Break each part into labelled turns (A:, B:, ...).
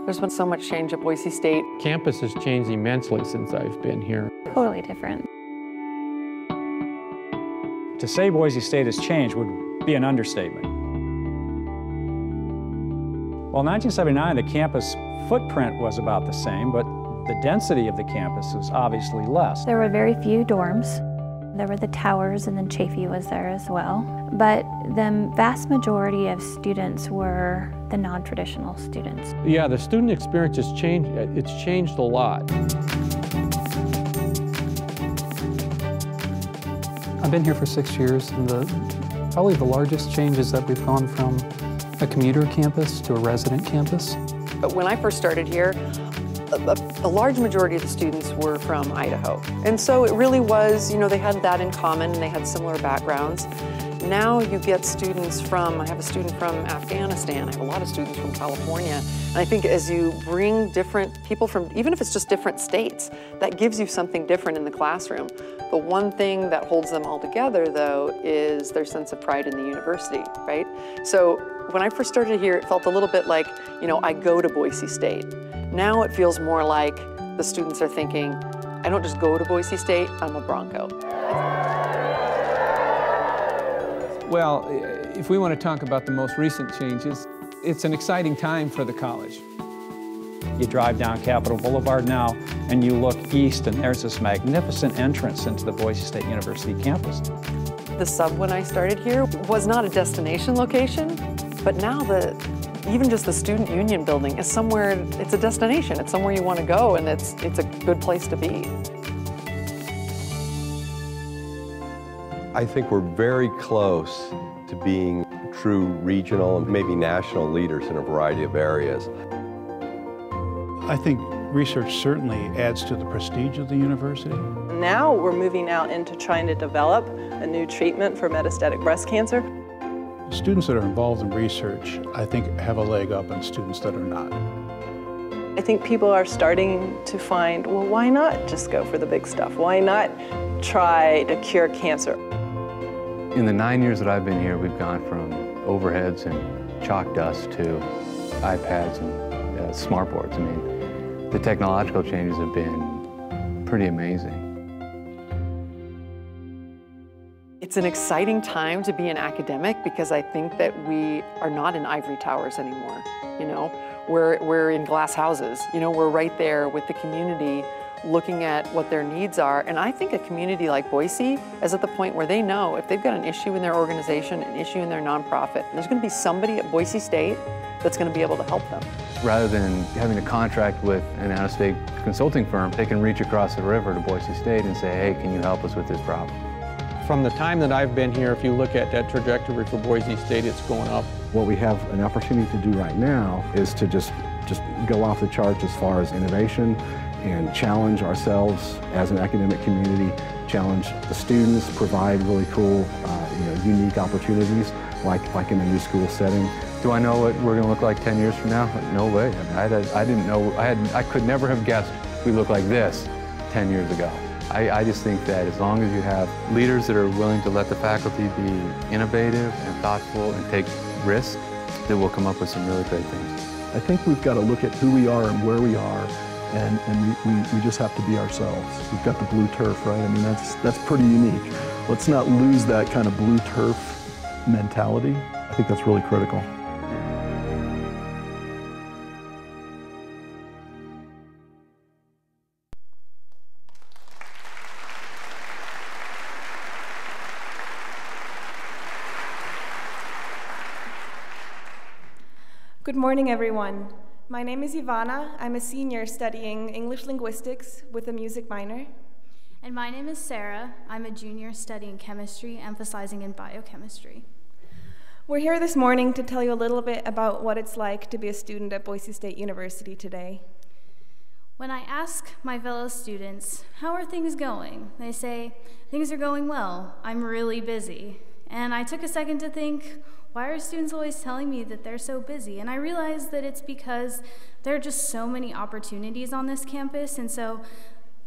A: There's been so much change at Boise State.
B: Campus has changed immensely since I've been here.
C: Totally different.
D: To say Boise State has changed would be an understatement. Well, in 1979, the campus footprint was about the same, but the density of the campus was obviously less.
C: There were very few dorms. There were the towers, and then Chafee was there as well. But the vast majority of students were the non-traditional students.
B: Yeah, the student experience has changed. It's changed a lot.
E: I've been here for 6 years, and probably the largest change is that we've gone from a commuter campus to a resident campus.
A: But when I first started here, a large majority of the students were from Idaho. And so it really was, you know, they had that in common and they had similar backgrounds. Now you get students from, I have a student from Afghanistan, I have a lot of students from California. And I think as you bring different people from, even if it's just different states, that gives you something different in the classroom. The one thing that holds them all together, though, is their sense of pride in the university, right? So when I first started here, it felt a little bit like, you know, I go to Boise State. Now it feels more like the students are thinking, I don't just go to Boise State, I'm a Bronco.
F: Well, if we want to talk about the most recent changes, it's an exciting time for the college.
D: You drive down Capitol Boulevard now, and you look east, and there's this magnificent entrance into the Boise State University campus.
A: The sub when I started here was not a destination location, but now even just the student union building is somewhere, it's a destination. It's somewhere you want to go, and it's a good place to be.
G: I think we're very close to being true regional and maybe national leaders in a variety of areas.
H: I think research certainly adds to the prestige of the university.
I: Now we're moving out into trying to develop a new treatment for metastatic breast cancer.
H: Students that are involved in research, I think, have a leg up on students that are not.
I: I think people are starting to find, well, why not just go for the big stuff? Why not try to cure cancer?
J: In the 9 years that I've been here, we've gone from overheads and chalk dust to iPads and smartboards. I mean, the technological changes have been pretty amazing.
A: It's an exciting time to be an academic because I think that we are not in ivory towers anymore, you know? We're in glass houses, you know, we're right there with the community looking at what their needs are. And I think a community like Boise is at the point where they know if they've got an issue in their organization, an issue in their nonprofit, there's going to be somebody at Boise State that's going to be able to help them.
J: Rather than having a contract with an out-of-state consulting firm, they can reach across the river to Boise State and say, hey, can you help us with this problem?
B: From the time that I've been here, if you look at that trajectory for Boise State, it's going up.
K: What we have an opportunity to do right now is to just go off the charts as far as innovation and challenge ourselves as an academic community, challenge the students, provide really cool, unique opportunities like in a new school setting.
J: Do I know what we're going to look like 10 years from now? No way. I mean, I didn't know, I could never have guessed we looked like this 10 years ago. I just think that as long as you have leaders that are willing to let the faculty be innovative and thoughtful and take risks, that we'll come up with some really great things.
K: I think we've got to look at who we are and where we are, and we just have to be ourselves. We've got the blue turf, right? I mean, that's pretty unique. Let's not lose that kind of blue turf mentality. I think that's really critical.
L: Good morning, everyone. My name is Ivana. I'm a senior studying English linguistics with a music minor.
M: And my name is Sarah. I'm a junior studying chemistry, emphasizing in biochemistry.
L: We're here this morning to tell you a little bit about what it's like to be a student at Boise State University today.
M: When I ask my fellow students, how are things going? They say, things are going well. I'm really busy. And I took a second to think, why are students always telling me that they're so busy? And I realized that it's because there are just so many opportunities on this campus. And so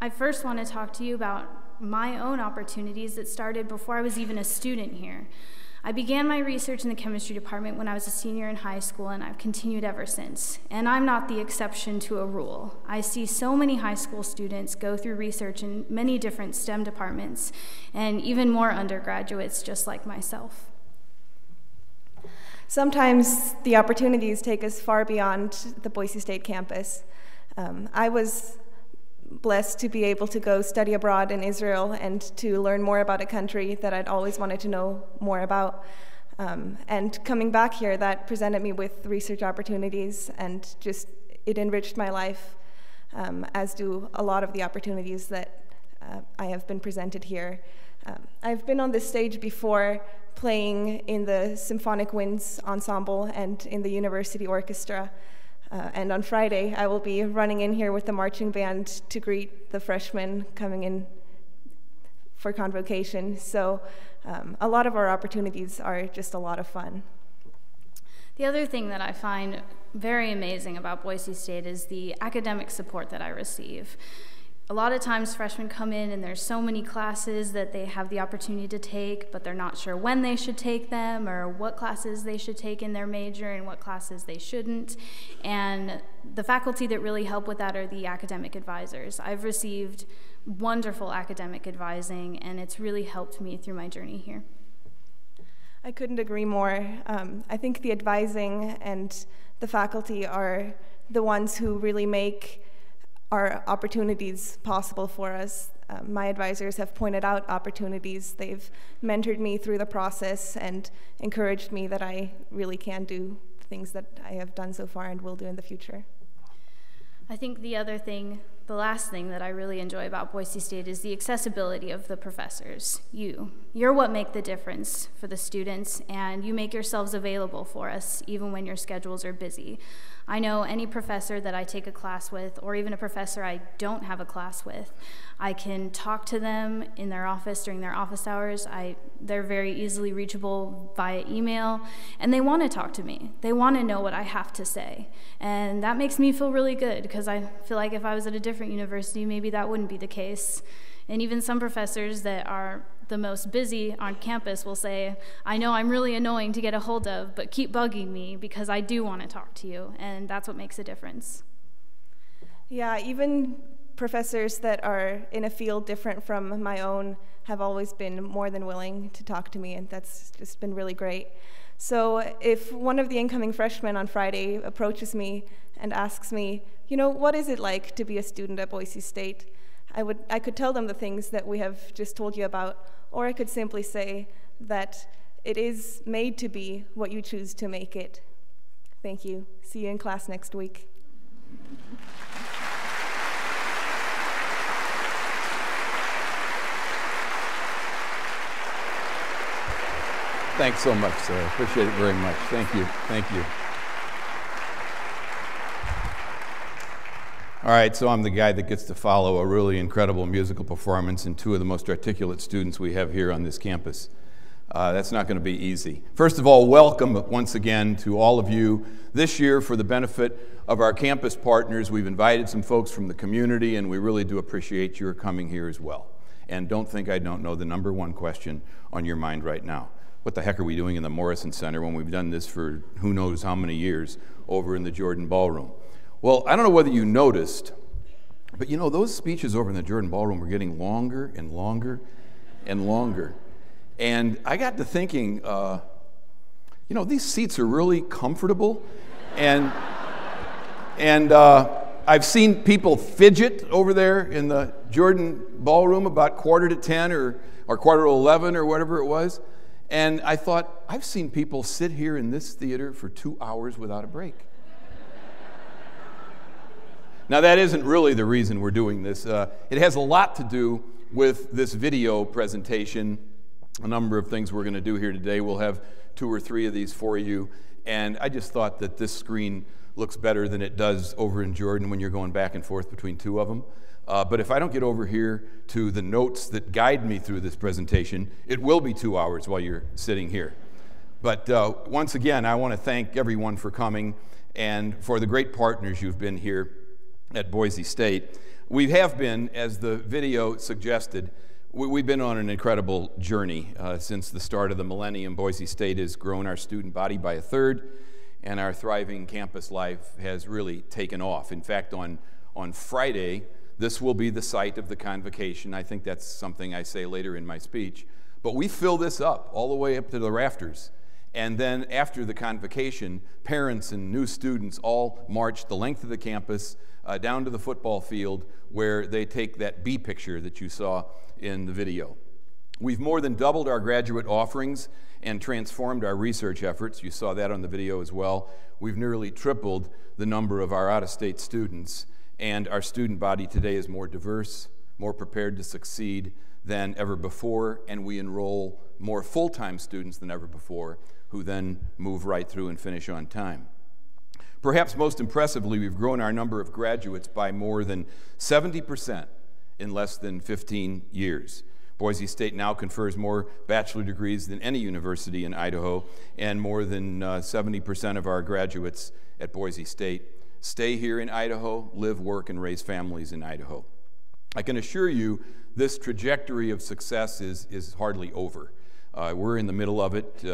M: I first want to talk to you about my own opportunities that started before I was even a student here. I began my research in the chemistry department when I was a senior in high school, and I've continued ever since. And I'm not the exception to a rule. I see so many high school students go through research in many different STEM departments, and even more undergraduates just like myself.
L: Sometimes the opportunities take us far beyond the Boise State campus. I was blessed to be able to go study abroad in Israel and to learn more about a country that I'd always wanted to know more about. And coming back here, that presented me with research opportunities, and just it enriched my life, as do a lot of the opportunities that I have been presented here. I've been on this stage before, playing in the Symphonic Winds Ensemble and in the University Orchestra. And on Friday, I will be running in here with the marching band to greet the freshmen coming in for convocation. So a lot of our opportunities are just a lot of fun.
M: The other thing that I find very amazing about Boise State is the academic support that I receive. A lot of times freshmen come in and there's so many classes that they have the opportunity to take, but they're not sure when they should take them or what classes they should take in their major and what classes they shouldn't. And the faculty that really help with that are the academic advisors. I've received wonderful academic advising, and it's really helped me through my journey here.
L: I couldn't agree more. I think the advising and the faculty are the ones who really make our opportunities possible for us. My advisors have pointed out opportunities. They've mentored me through the process and encouraged me that I really can do things that I have done so far and will do in the future.
M: I think the last thing that I really enjoy about Boise State is the accessibility of the professors. You're what make the difference for the students, and you make yourselves available for us even when your schedules are busy. I know any professor that I take a class with, or even a professor I don't have a class with, I can talk to them in their office during their office hours. They're very easily reachable via email, and they want to talk to me. They want to know what I have to say, and that makes me feel really good, because I feel like if I was at a different university, maybe that wouldn't be the case. And even some professors that are the most busy on campus will say, I know I'm really annoying to get a hold of, but keep bugging me because I do want to talk to you, and that's what makes a difference.
L: Yeah, even professors that are in a field different from my own have always been more than willing to talk to me, and that's just been really great. So if one of the incoming freshmen on Friday approaches me and asks me, what is it like to be a student at Boise State? I could tell them the things that we have just told you about, or I could simply say that it is made to be what you choose to make it. Thank you. See you in class next week.
N: Thanks so much, Sarah. Appreciate it very much. Thank you. Thank you. All right, so I'm the guy that gets to follow a really incredible musical performance and two of the most articulate students we have here on this campus. That's not going to be easy. First of all, welcome once again to all of you. This year, for the benefit of our campus partners, we've invited some folks from the community, and we really do appreciate your coming here as well. And don't think I don't know the number one question on your mind right now. What the heck are we doing in the Morrison Center when we've done this for who knows how many years over in the Jordan Ballroom? Well, I don't know whether you noticed, but those speeches over in the Jordan Ballroom were getting longer and longer and longer. And I got to thinking, these seats are really comfortable. And I've seen people fidget over there in the Jordan Ballroom about 10:15 or 11:15 or whatever it was. And I thought, I've seen people sit here in this theater for 2 hours without a break. Now, that isn't really the reason we're doing this. It has a lot to do with this video presentation, a number of things we're going to do here today. We'll have 2 or 3 of these for you, and I just thought that this screen looks better than it does over in Jordan when you're going back and forth between 2 of them. But if I don't get over here to the notes that guide me through this presentation, it will be 2 hours while you're sitting here. But once again, I want to thank everyone for coming and for the great partners you've been here at Boise State. We have been, as the video suggested, We've been on an incredible journey since the start of the millennium. Boise State has grown our student body by 1/3, and our thriving campus life has really taken off. In fact, on Friday, this will be the site of the convocation. I think that's something I say later in my speech. But we fill this up all the way up to the rafters. And then after the convocation, parents and new students all march the length of the campus down to the football field where they take that B picture that you saw in the video. We've more than doubled our graduate offerings and transformed our research efforts. You saw that on the video as well. We've nearly tripled the number of our out-of-state students, and our student body today is more diverse, more prepared to succeed than ever before, and we enroll more full-time students than ever before, who then move right through and finish on time. Perhaps most impressively, we've grown our number of graduates by more than 70% in less than 15 years. Boise State now confers more bachelor degrees than any university in Idaho, and more than 70% of our graduates at Boise State stay here in Idaho, live, work, and raise families in Idaho. I can assure you this trajectory of success is hardly over. We're in the middle of it.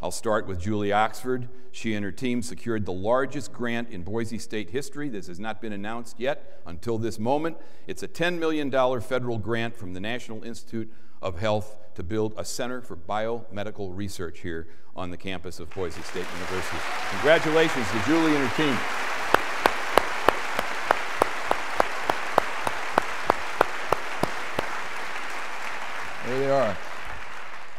N: I'll start with Julie Oxford. She and her team secured the largest grant in Boise State history. This has not been announced yet until this moment. It's a $10 million federal grant from the National Institute of Health to build a center for biomedical research here on the campus of Boise State University. Congratulations to Julie and her team. There they are.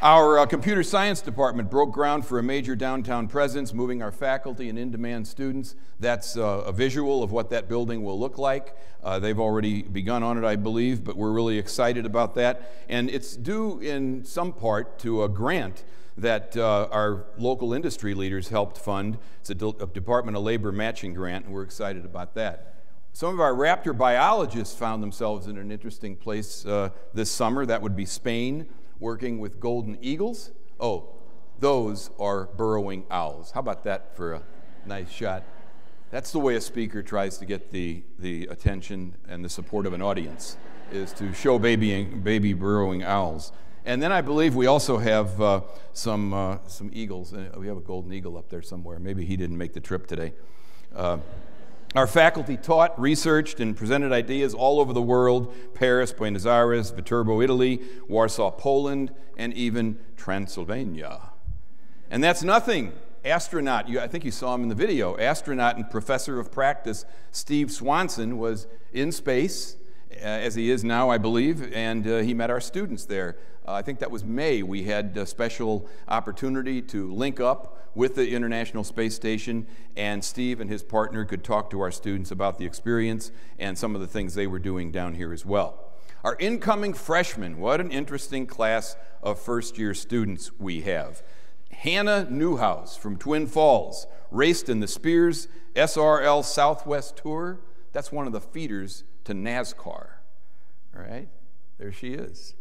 N: Our computer science department broke ground for a major downtown presence, moving our faculty and in-demand students. That's a visual of what that building will look like. They've already begun on it, I believe, but we're really excited about that. And it's due in some part to a grant that our local industry leaders helped fund. It's a Department of Labor matching grant, and we're excited about that. Some of our raptor biologists found themselves in an interesting place this summer. That would be Spain, working with golden eagles. Oh, those are burrowing owls. How about that for a nice shot? That's the way a speaker tries to get the attention and the support of an audience, is to show baby burrowing owls. And then I believe we also have some eagles. We have a golden eagle up there somewhere. Maybe he didn't make the trip today. Our faculty taught, researched, and presented ideas all over the world: Paris, Buenos Aires, Viterbo, Italy, Warsaw, Poland, and even Transylvania. And that's nothing. Astronaut, I think you saw him in the video, astronaut and professor of practice Steve Swanson was in space, as he is now, I believe, and he met our students there. I think that was May. We had a special opportunity to link up with the International Space Station, and Steve and his partner could talk to our students about the experience and some of the things they were doing down here as well. Our incoming freshmen, what an interesting class of first-year students we have. Hannah Newhouse from Twin Falls raced in the Spears SRL Southwest Tour. That's one of the feeders to NASCAR. All right, there she is.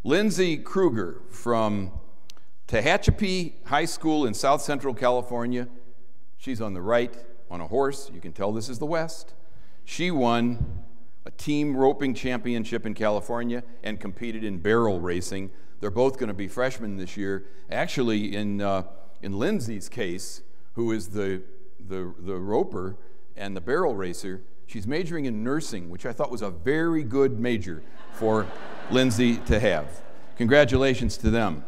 N: Lindsay Kruger from Tehachapi High School in South Central California. She's on the right on a horse. You can tell this is the West. She won a team roping championship in California and competed in barrel racing. They're both going to be freshmen this year. Actually, in Lindsay's case, who is the roper and the barrel racer, she's majoring in nursing, which I thought was a very good major for Lindsay to have. Congratulations to them.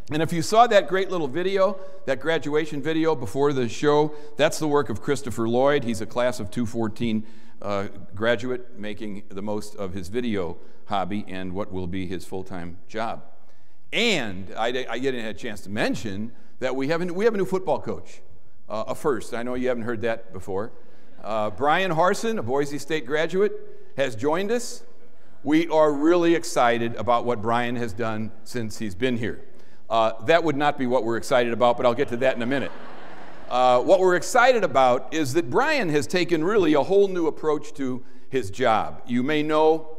N: And if you saw that great little video, that graduation video before the show, that's the work of Christopher Lloyd. He's a class of 214 graduate, making the most of his video hobby and what will be his full-time job. And I didn't have a chance to mention that we have a new football coach, a first. I know you haven't heard that before. Brian Harson, a Boise State graduate, has joined us. We are really excited about what Brian has done since he's been here. That would not be what we're excited about, but I'll get to that in a minute. What we're excited about is that Brian has taken really a whole new approach to his job. You may know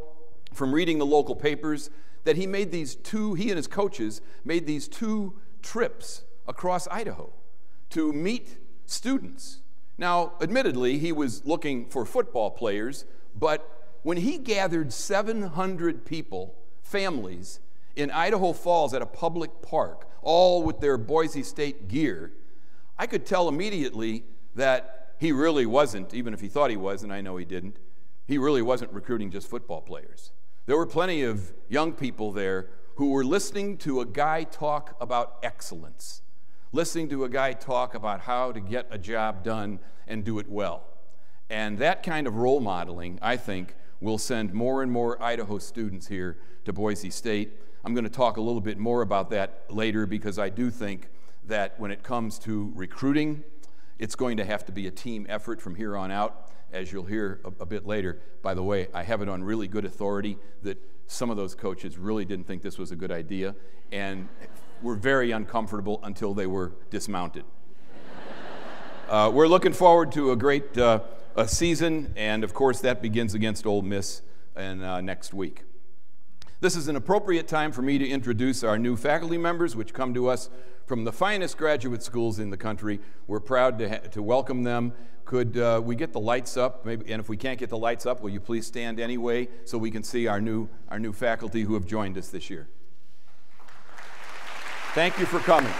N: from reading the local papers that he and his coaches made these 2 trips across Idaho to meet students. Now, admittedly, he was looking for football players, but when he gathered 700 people families in Idaho Falls at a public park, all with their Boise State gear, I could tell immediately that he really wasn't, even if he thought he was, and I know he didn't, he really wasn't recruiting just football players. There were plenty of young people there who were listening to a guy talk about excellence, listening to a guy talk about how to get a job done and do it well. And that kind of role modeling, I think, will send more and more Idaho students here to Boise State. I'm going to talk a little bit more about that later, because I do think that when it comes to recruiting, it's going to have to be a team effort from here on out, as you'll hear a bit later. By the way, I have it on really good authority that some of those coaches really didn't think this was a good idea and were very uncomfortable until they were dismounted. We're looking forward to a great season, and of course that begins against Ole Miss next week. This is an appropriate time for me to introduce our new faculty members, which come to us from the finest graduate schools in the country. We're proud to welcome them. Could we get the lights up? Maybe, and if we can't get the lights up, will you please stand anyway so we can see our new faculty who have joined us this year. Thank you for coming.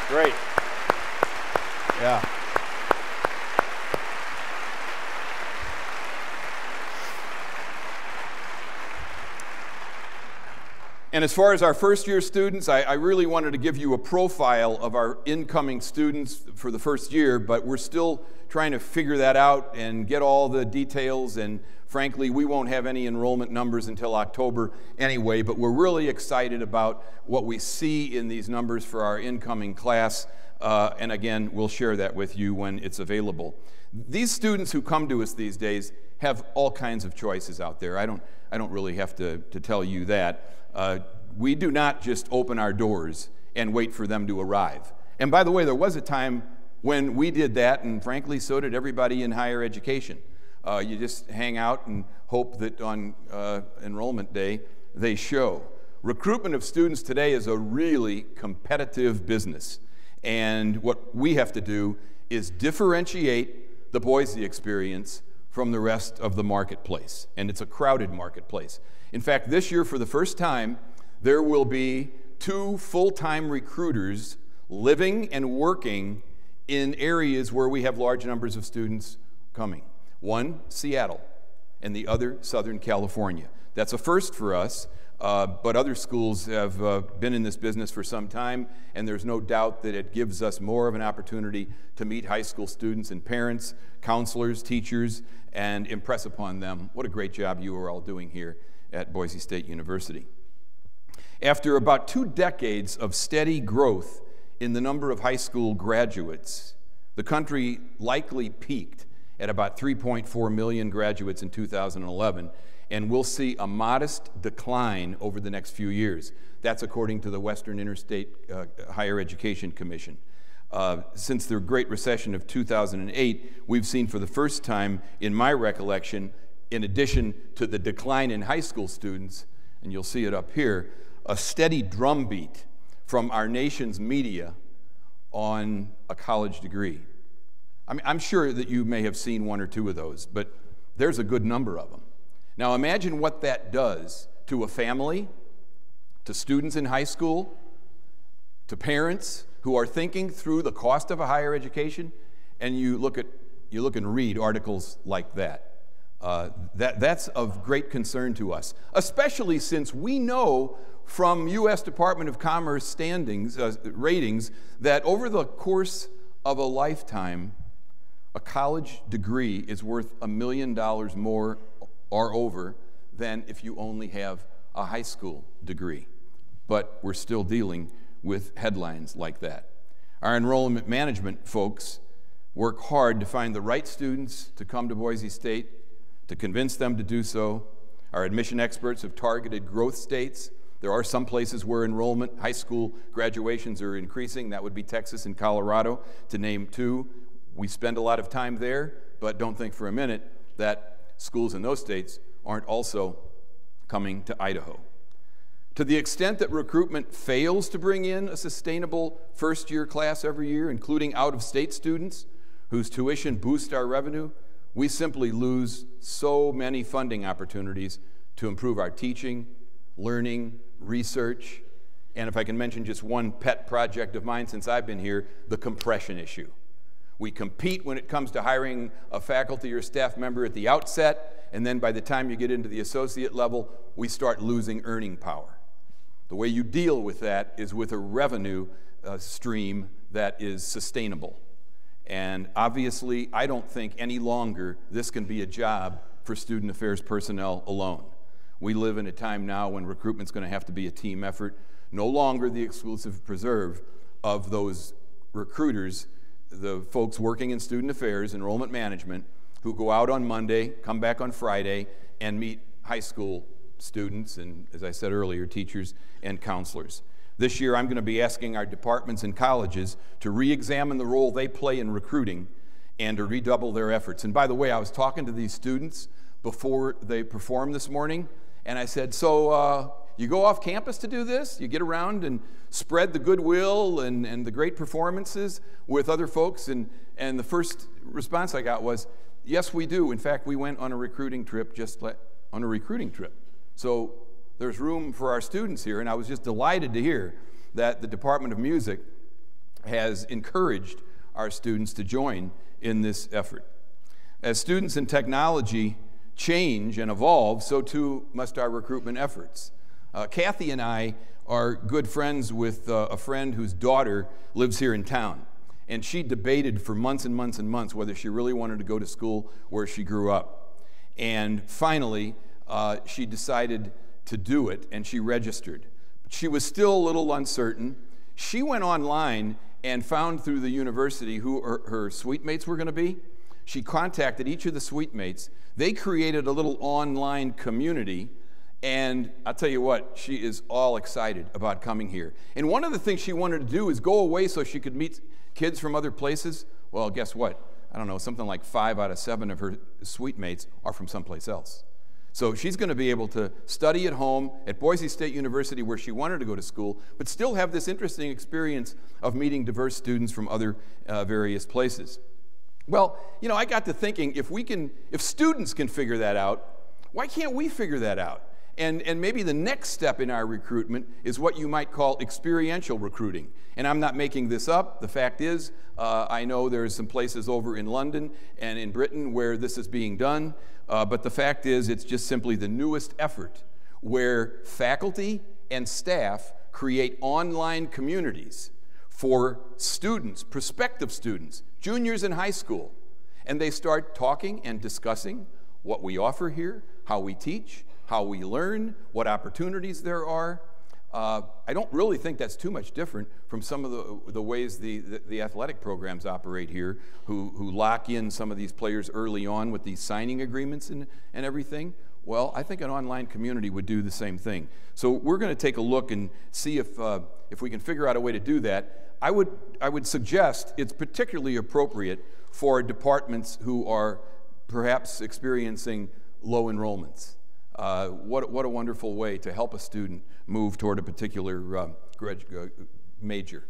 N: Great. Yeah. And as far as our first-year students, I really wanted to give you a profile of our incoming students for the first year, but we're still trying to figure that out and get all the details, and frankly, we won't have any enrollment numbers until October anyway, but we're really excited about what we see in these numbers for our incoming class, and again, we'll share that with you when it's available. These students who come to us these days have all kinds of choices out there. I don't really have to tell you that. We do not just open our doors and wait for them to arrive. And by the way, there was a time when we did that, and frankly, so did everybody in higher education. You just hang out and hope that on enrollment day they show. Recruitment of students today is a really competitive business, and what we have to do is differentiate the Boise experience from the rest of the marketplace, and it's a crowded marketplace. In fact, this year, for the first time, there will be 2 full-time recruiters living and working in areas where we have large numbers of students coming. One, Seattle, and the other, Southern California. That's a first for us, but other schools have been in this business for some time, and there's no doubt that it gives us more of an opportunity to meet high school students and parents, counselors, teachers, and impress upon them what a great job you are all doing here at Boise State University. After about 2 decades of steady growth in the number of high school graduates, the country likely peaked at about 3.4 million graduates in 2011, and we'll see a modest decline over the next few years. That's according to the Western Interstate Higher Education Commission. Since the Great Recession of 2008, we've seen for the first time in my recollection, in addition to the decline in high school students, and you'll see it up here, a steady drumbeat from our nation's media on a college degree. I mean, I'm sure that you may have seen 1 or 2 of those, but there's a good number of them. Now imagine what that does to a family, to students in high school, to parents who are thinking through the cost of a higher education, and you look and read articles like that. That's of great concern to us, especially since we know from U.S. Department of Commerce ratings that over the course of a lifetime, a college degree is worth $1 million more or over than if you only have a high school degree. But we're still dealing with headlines like that. Our enrollment management folks work hard to find the right students to come to Boise State, to convince them to do so. Our admission experts have targeted growth states. There are some places where enrollment, high school graduations are increasing. That would be Texas and Colorado, to name 2. We spend a lot of time there, but don't think for a minute that schools in those states aren't also coming to Idaho. To the extent that recruitment fails to bring in a sustainable first-year class every year, including out-of-state students whose tuition boosts our revenue, we simply lose so many funding opportunities to improve our teaching, learning, research, and if I can mention just one pet project of mine since I've been here, the compression issue. We compete when it comes to hiring a faculty or staff member at the outset, and then by the time you get into the associate level, we start losing earning power. The way you deal with that is with a revenue stream that is sustainable. And obviously, I don't think any longer this can be a job for student affairs personnel alone. We live in a time now when recruitment's going to have to be a team effort, no longer the exclusive preserve of those recruiters, the folks working in student affairs, enrollment management, who go out on Monday, come back on Friday, and meet high school students and, as I said earlier, teachers and counselors. This year, I'm going to be asking our departments and colleges to re-examine the role they play in recruiting and to redouble their efforts. And by the way, I was talking to these students before they performed this morning, and I said, so you go off campus to do this? You get around and spread the goodwill and the great performances with other folks? And the first response I got was, yes, we do. In fact, we went on a recruiting trip So there's room for our students here, and I was just delighted to hear that the Department of Music has encouraged our students to join in this effort. As students in technology change and evolve, so too must our recruitment efforts. Kathy and I are good friends with a friend whose daughter lives here in town, and she debated for months and months and months whether she really wanted to go to school where she grew up. And finally, she decided to do it, and she registered. But she was still a little uncertain. She went online and found through the university who her suite mates were going to be. She contacted each of the suite mates. They created a little online community, and I'll tell you what, she is all excited about coming here. And one of the things she wanted to do is go away so she could meet kids from other places. Well, guess what? I don't know, something like 5 out of 7 of her suite mates are from someplace else. So she's going to be able to study at home at Boise State University where she wanted to go to school, but still have this interesting experience of meeting diverse students from other various places. Well, you know, I got to thinking, if students can figure that out, why can't we figure that out? And maybe the next step in our recruitment is what you might call experiential recruiting. And I'm not making this up. The fact is, I know there's some places over in London and in Britain where this is being done. But the fact is, it's just simply the newest effort where faculty and staff create online communities for students, prospective students, juniors in high school. And they start talking and discussing what we offer here, how we teach, how we learn, what opportunities there are. I don't really think that's too much different from some of the ways the athletic programs operate here, who lock in some of these players early on with these signing agreements and everything. Well, I think an online community would do the same thing. So we're going to take a look and see if we can figure out a way to do that. I would suggest it's particularly appropriate for departments who are perhaps experiencing low enrollments. What a wonderful way to help a student move toward a particular major.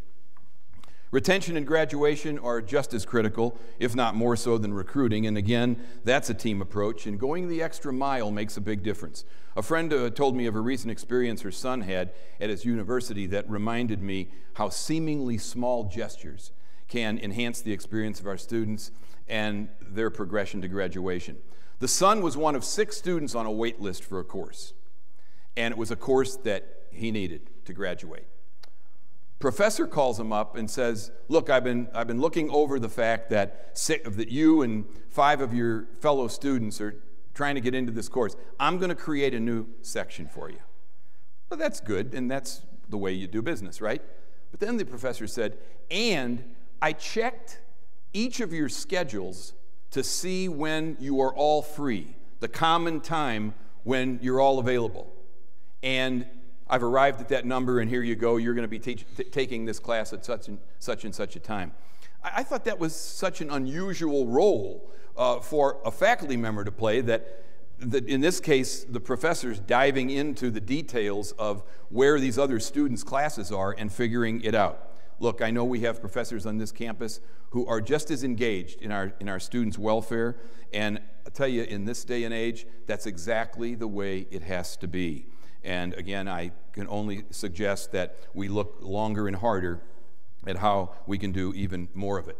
N: Retention and graduation are just as critical, if not more so than recruiting, and again, that's a team approach, and going the extra mile makes a big difference. A friend told me of a recent experience her son had at his university that reminded me how seemingly small gestures can enhance the experience of our students and their progression to graduation. The son was one of 6 students on a wait list for a course, and it was a course that he needed to graduate. Professor calls him up and says, look, I've been looking over the fact that you and 5 of your fellow students are trying to get into this course. I'm going to create a new section for you. Well, that's good, and that's the way you do business, right? But then the professor said, and I checked each of your schedules to see when you are all free, the common time when you're all available. And I've arrived at that number, and here you go. You're going to be taking this class at such and such a time. I thought that was such an unusual role for a faculty member to play that in this case, the professor's diving into the details of where these other students' classes are and figuring it out. Look, I know we have professors on this campus who are just as engaged in our students' welfare, and I'll tell you, in this day and age, that's exactly the way it has to be. And again, I can only suggest that we look longer and harder at how we can do even more of it.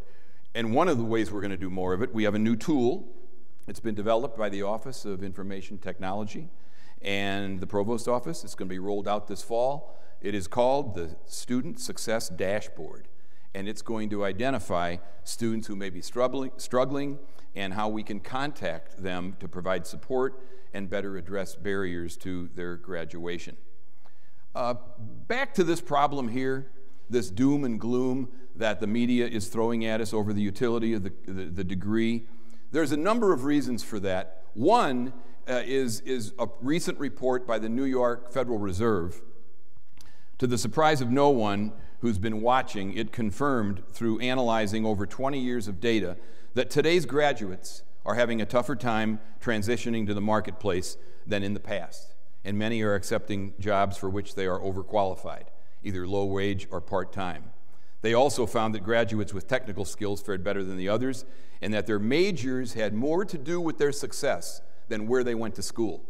N: And one of the ways we're going to do more of it, we have a new tool. It's been developed by the Office of Information Technology and the Provost Office. It's going to be rolled out this fall. It is called the Student Success Dashboard, and it's going to identify students who may be struggling and how we can contact them to provide support and better address barriers to their graduation. Back to this problem here, this doom and gloom that the media is throwing at us over the utility of the degree. There's a number of reasons for that. One is a recent report by the New York Federal Reserve. To the surprise of no one who's been watching, it confirmed through analyzing over 20 years of data that today's graduates are having a tougher time transitioning to the marketplace than in the past, and many are accepting jobs for which they are overqualified, either low wage or part-time. They also found that graduates with technical skills fared better than the others, and that their majors had more to do with their success than where they went to school.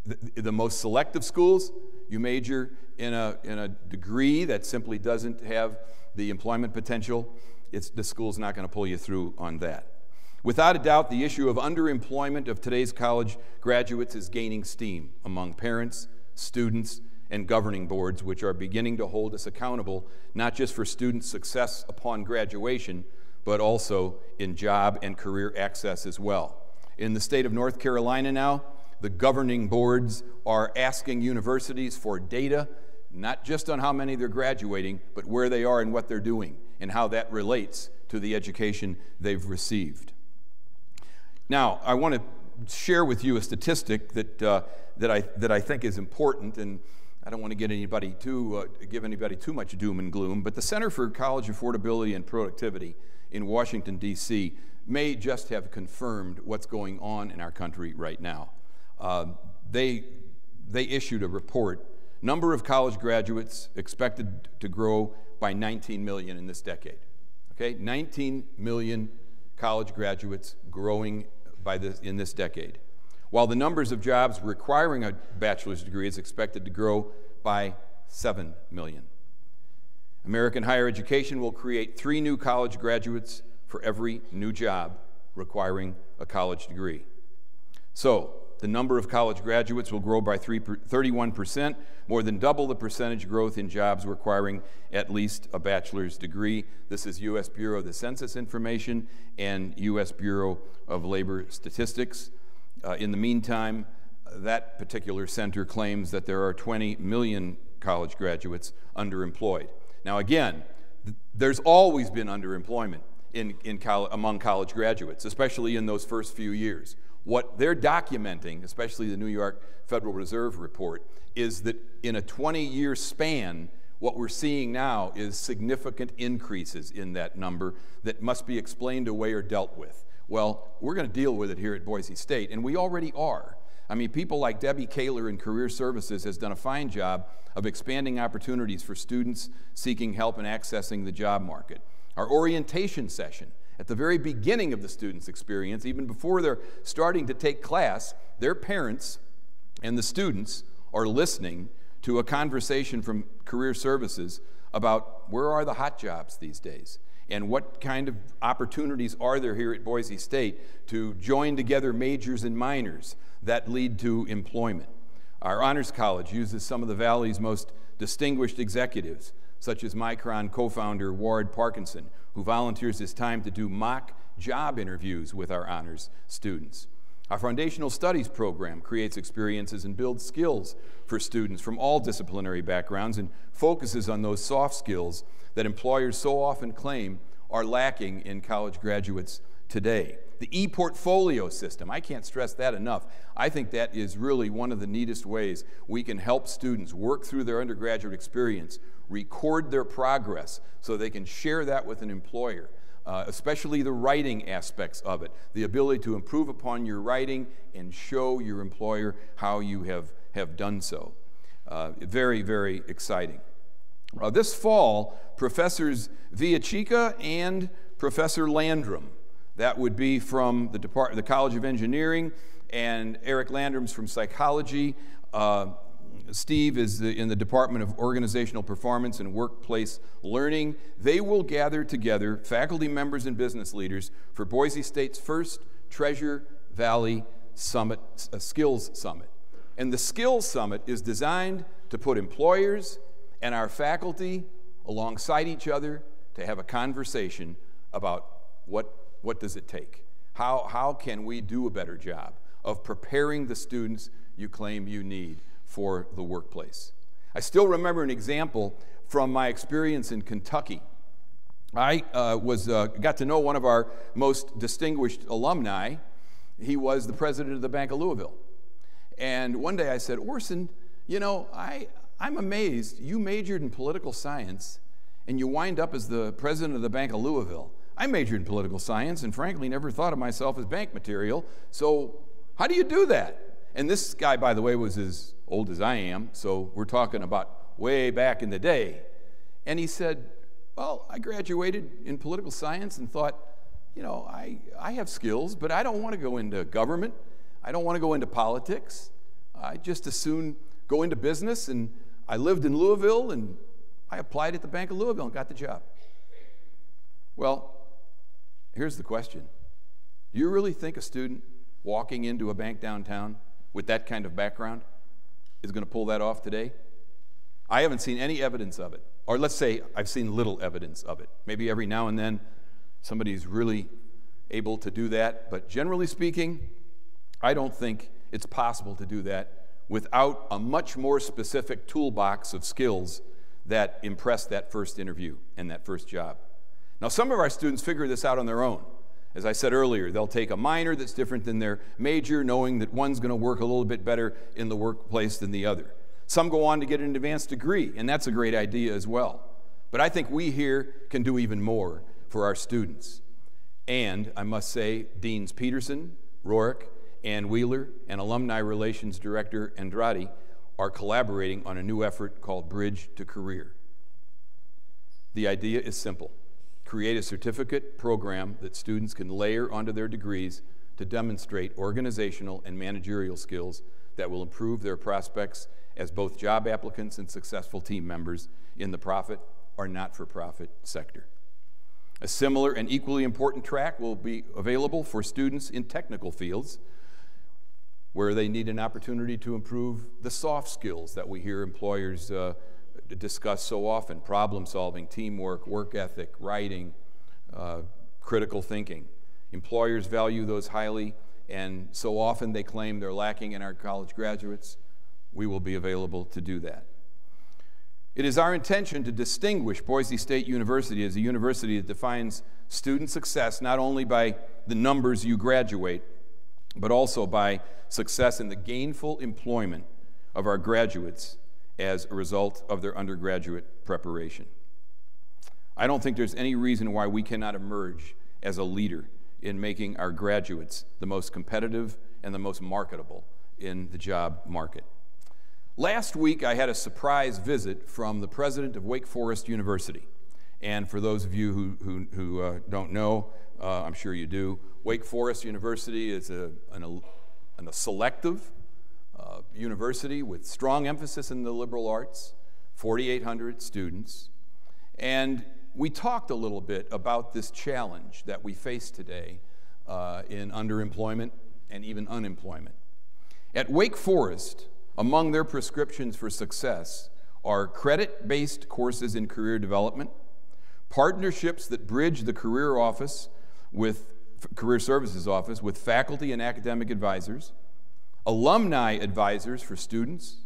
N: The most selective schools, you major in a degree that simply doesn't have the employment potential, the school's not going to pull you through on that. Without a doubt, the issue of underemployment of today's college graduates is gaining steam among parents, students, and governing boards, which are beginning to hold us accountable, not just for student success upon graduation, but also in job and career access as well. In the state of North Carolina now, the governing boards are asking universities for data, not just on how many they're graduating, but where they are and what they're doing, and how that relates to the education they've received. Now, I want to share with you a statistic that I think is important, and I don't want to give anybody too much doom and gloom, but the Center for College Affordability and Productivity in Washington, D.C. may just have confirmed what's going on in our country right now. They issued a report. Number of college graduates expected to grow by 19 million in this decade. Okay, 19 million college graduates growing in this decade, while the numbers of jobs requiring a bachelor's degree is expected to grow by 7 million. American higher education will create 3 new college graduates for every new job requiring a college degree. So, the number of college graduates will grow by 31%, more than double the percentage growth in jobs requiring at least a bachelor's degree. This is U.S. Bureau of the Census information and U.S. Bureau of Labor Statistics. In the meantime, that particular center claims that there are 20 million college graduates underemployed. Now again, there's always been underemployment among college graduates, especially in those first few years. What they're documenting, especially the New York Federal Reserve report, is that in a 20-year span, what we're seeing now is significant increases in that number that must be explained away or dealt with. Well, we're going to deal with it here at Boise State, and we already are. I mean, people like Debbie Kaler in Career Services has done a fine job of expanding opportunities for students seeking help in accessing the job market. Our orientation session, at the very beginning of the student's experience, even before they're starting to take class, their parents and the students are listening to a conversation from Career Services about where are the hot jobs these days and what kind of opportunities are there here at Boise State to join together majors and minors that lead to employment. Our Honors College uses some of the Valley's most distinguished executives, such as Micron co-founder Ward Parkinson, who volunteers his time to do mock job interviews with our honors students. Our Foundational Studies program creates experiences and builds skills for students from all disciplinary backgrounds and focuses on those soft skills that employers so often claim are lacking in college graduates today. The e-portfolio system, I can't stress that enough. I think that is really one of the neatest ways we can help students work through their undergraduate experience, record their progress so they can share that with an employer, especially the writing aspects of it, the ability to improve upon your writing and show your employer how you have done so. Very, very exciting. This fall, Professors Villachica and Professor Landrum, that would be from the College of Engineering, and Eric Landrum's from Psychology. Steve is in the Department of Organizational Performance and Workplace Learning. They will gather together faculty members and business leaders for Boise State's first Treasure Valley Summit, Skills Summit. And the Skills Summit is designed to put employers and our faculty alongside each other to have a conversation about what does it take? How can we do a better job of preparing the students you claim you need for the workplace? I still remember an example from my experience in Kentucky. I got to know one of our most distinguished alumni. He was the president of the Bank of Louisville. And one day I said, Orson, you know, I'm amazed you majored in political science and you wind up as the president of the Bank of Louisville. I majored in political science and frankly never thought of myself as bank material, so how do you do that? And this guy, by the way, was as old as I am, so we're talking about way back in the day. And he said, well, I graduated in political science and thought, you know, I have skills, but I don't want to go into government. I don't want to go into politics. I just as soon go into business, and I lived in Louisville, and I applied at the Bank of Louisville and got the job. Well, here's the question. Do you really think a student walking into a bank downtown with that kind of background is going to pull that off today? I haven't seen any evidence of it. Or let's say I've seen little evidence of it. Maybe every now and then somebody's really able to do that, but generally speaking, I don't think it's possible to do that without a much more specific toolbox of skills that impress that first interview and that first job. Now, some of our students figure this out on their own. As I said earlier, they'll take a minor that's different than their major, knowing that one's going to work a little bit better in the workplace than the other. Some go on to get an advanced degree, and that's a great idea as well. But I think we here can do even more for our students. And I must say, Deans Peterson, Rourke, Ann Wheeler, and Alumni Relations Director Andrade are collaborating on a new effort called Bridge to Career. The idea is simple. Create a certificate program that students can layer onto their degrees to demonstrate organizational and managerial skills that will improve their prospects as both job applicants and successful team members in the profit or not-for-profit sector. A similar and equally important track will be available for students in technical fields where they need an opportunity to improve the soft skills that we hear employers discuss so often: problem solving, teamwork, work ethic, writing, critical thinking. Employers value those highly, and so often they claim they're lacking in our college graduates. We will be available to do that. It is our intention to distinguish Boise State University as a university that defines student success not only by the numbers you graduate, but also by success in the gainful employment of our graduates as a result of their undergraduate preparation. I don't think there's any reason why we cannot emerge as a leader in making our graduates the most competitive and the most marketable in the job market. Last week, I had a surprise visit from the president of Wake Forest University. And for those of you who don't know, I'm sure you do, Wake Forest University is a selective university with strong emphasis in the liberal arts, 4,800 students. And we talked a little bit about this challenge that we face today in underemployment and even unemployment. At Wake Forest, among their prescriptions for success are credit-based courses in career development, partnerships that bridge the career services office with faculty and academic advisors, alumni advisors for students,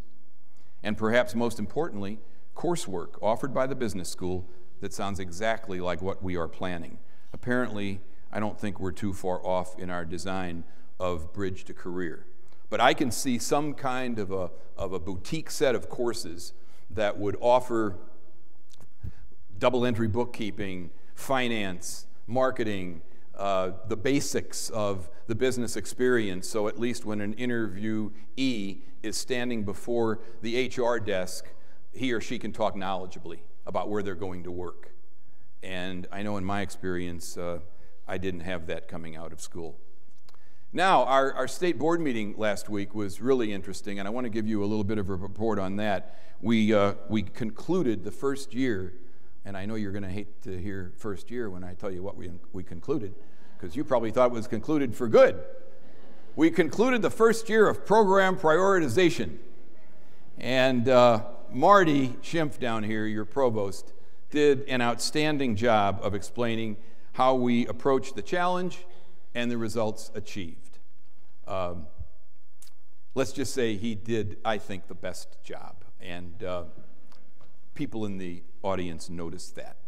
N: and perhaps most importantly, coursework offered by the business school that sounds exactly like what we are planning. Apparently, I don't think we're too far off in our design of Bridge to Career. But I can see some kind of a boutique set of courses that would offer double-entry bookkeeping, finance, marketing, the basics of the business experience, so at least when an interviewee is standing before the HR desk, he or she can talk knowledgeably about where they're going to work. And I know in my experience, I didn't have that coming out of school. Now, our state board meeting last week was really interesting, and I want to give you a little bit of a report on that. We concluded the first year, and I know you're going to hate to hear first year when I tell you what we concluded, because you probably thought it was concluded for good. We concluded the first year of program prioritization. And Marty Schimpf down here, your provost, did an outstanding job of explaining how we approached the challenge and the results achieved. Let's just say he did, I think, the best job. And people in the audience noticed that.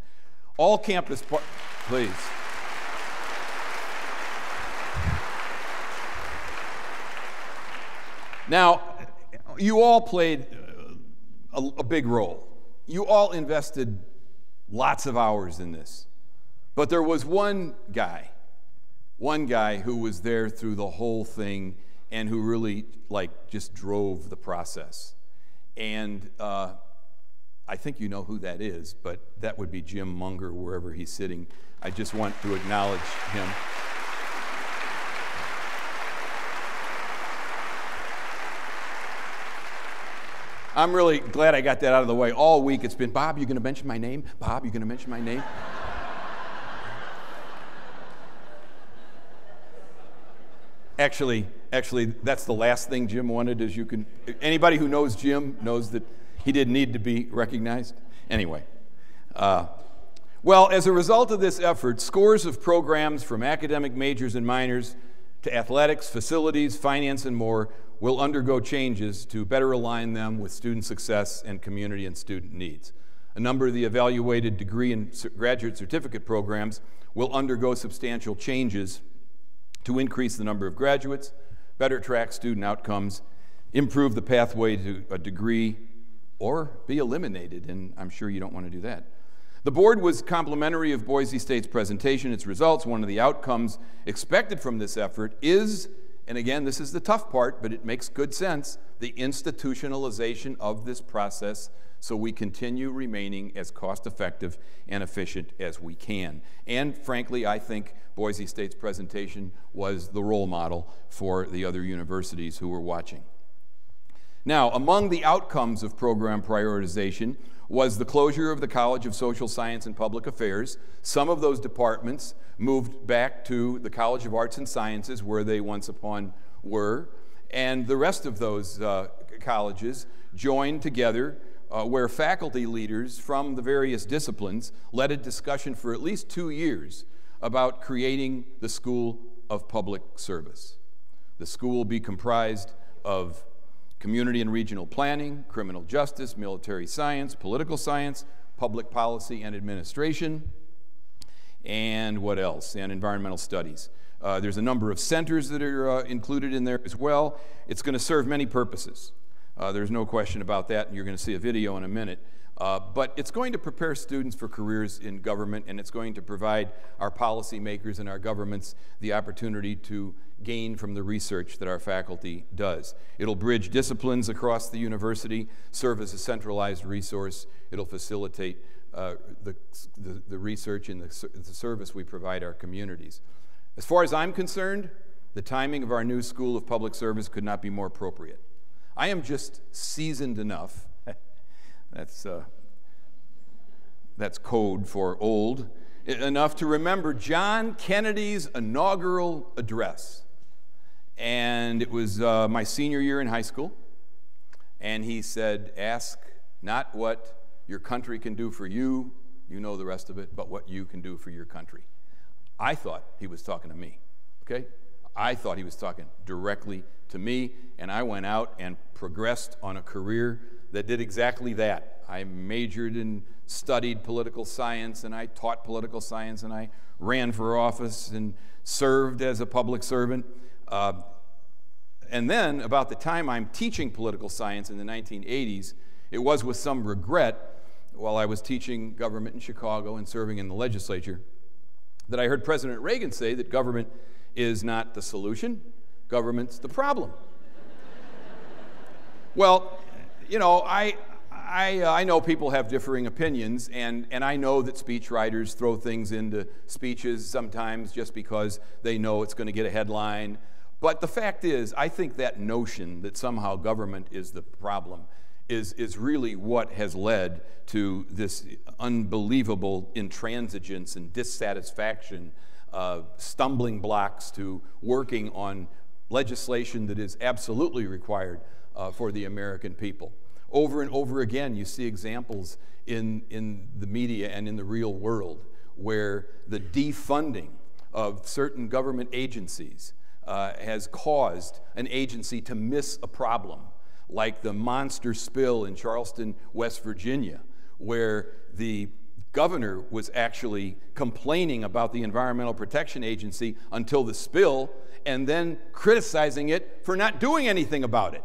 N: All campus, please. Now, you all played a big role. You all invested lots of hours in this. But there was one guy who was there through the whole thing and who really, just drove the process. And I think you know who that is, but that would be Jim Munger, wherever he's sitting. I just want to acknowledge him. I'm really glad I got that out of the way. All week it's been, Bob, you going to mention my name? Bob, you going to mention my name? Actually, that's the last thing Jim wanted, as you can, anybody who knows Jim knows that he didn't need to be recognized. Anyway, well, as a result of this effort, scores of programs from academic majors and minors to athletics, facilities, finance, and more will undergo changes to better align them with student success and community and student needs. A number of the evaluated degree and graduate certificate programs will undergo substantial changes to increase the number of graduates, better track student outcomes, improve the pathway to a degree, or be eliminated, and I'm sure you don't want to do that. The board was complimentary of Boise State's presentation, its results. One of the outcomes expected from this effort is, and again, this is the tough part, but it makes good sense, the institutionalization of this process so we continue remaining as cost-effective and efficient as we can. And frankly, I think Boise State's presentation was the role model for the other universities who were watching. Now, among the outcomes of program prioritization was the closure of the College of Social Science and Public Affairs. Some of those departments moved back to the College of Arts and Sciences, where they once upon were, and the rest of those colleges joined together where faculty leaders from the various disciplines led a discussion for at least 2 years about creating the School of Public Service. The school will be comprised of community and regional planning, criminal justice, military science, political science, public policy and administration, and what else? And environmental studies. There's a number of centers that are included in there as well. It's going to serve many purposes. There's no question about that, and you're going to see a video in a minute. But it's going to prepare students for careers in government, and it's going to provide our policymakers and our governments the opportunity to gain from the research that our faculty does. It'll bridge disciplines across the university, serve as a centralized resource. It'll facilitate the research and the service we provide our communities. As far as I'm concerned, the timing of our new School of Public Service could not be more appropriate. I am just seasoned enough, that's code for old, enough to remember John Kennedy's inaugural address. And it was my senior year in high school, and he said, ask not what your country can do for you, you know the rest of it, but what you can do for your country. I thought he was talking to me, okay? I thought he was talking directly to me, and I went out and progressed on a career that did exactly that. I majored and studied political science, and I taught political science, and I ran for office and served as a public servant. And then, about the time I'm teaching political science in the 1980s, it was with some regret, while I was teaching government in Chicago and serving in the legislature, that I heard President Reagan say that government is not the solution, government's the problem. Well, you know, I I know people have differing opinions, and I know that speechwriters throw things into speeches sometimes just because they know it's going to get a headline. But the fact is, I think that notion that somehow government is the problem is really what has led to this unbelievable intransigence and dissatisfaction, stumbling blocks to working on legislation that is absolutely required for the American people. Over and over again, you see examples in the media and in the real world where the defunding of certain government agencies has caused an agency to miss a problem, like the monster spill in Charleston, West Virginia, where the governor was actually complaining about the Environmental Protection Agency until the spill, and then criticizing it for not doing anything about it.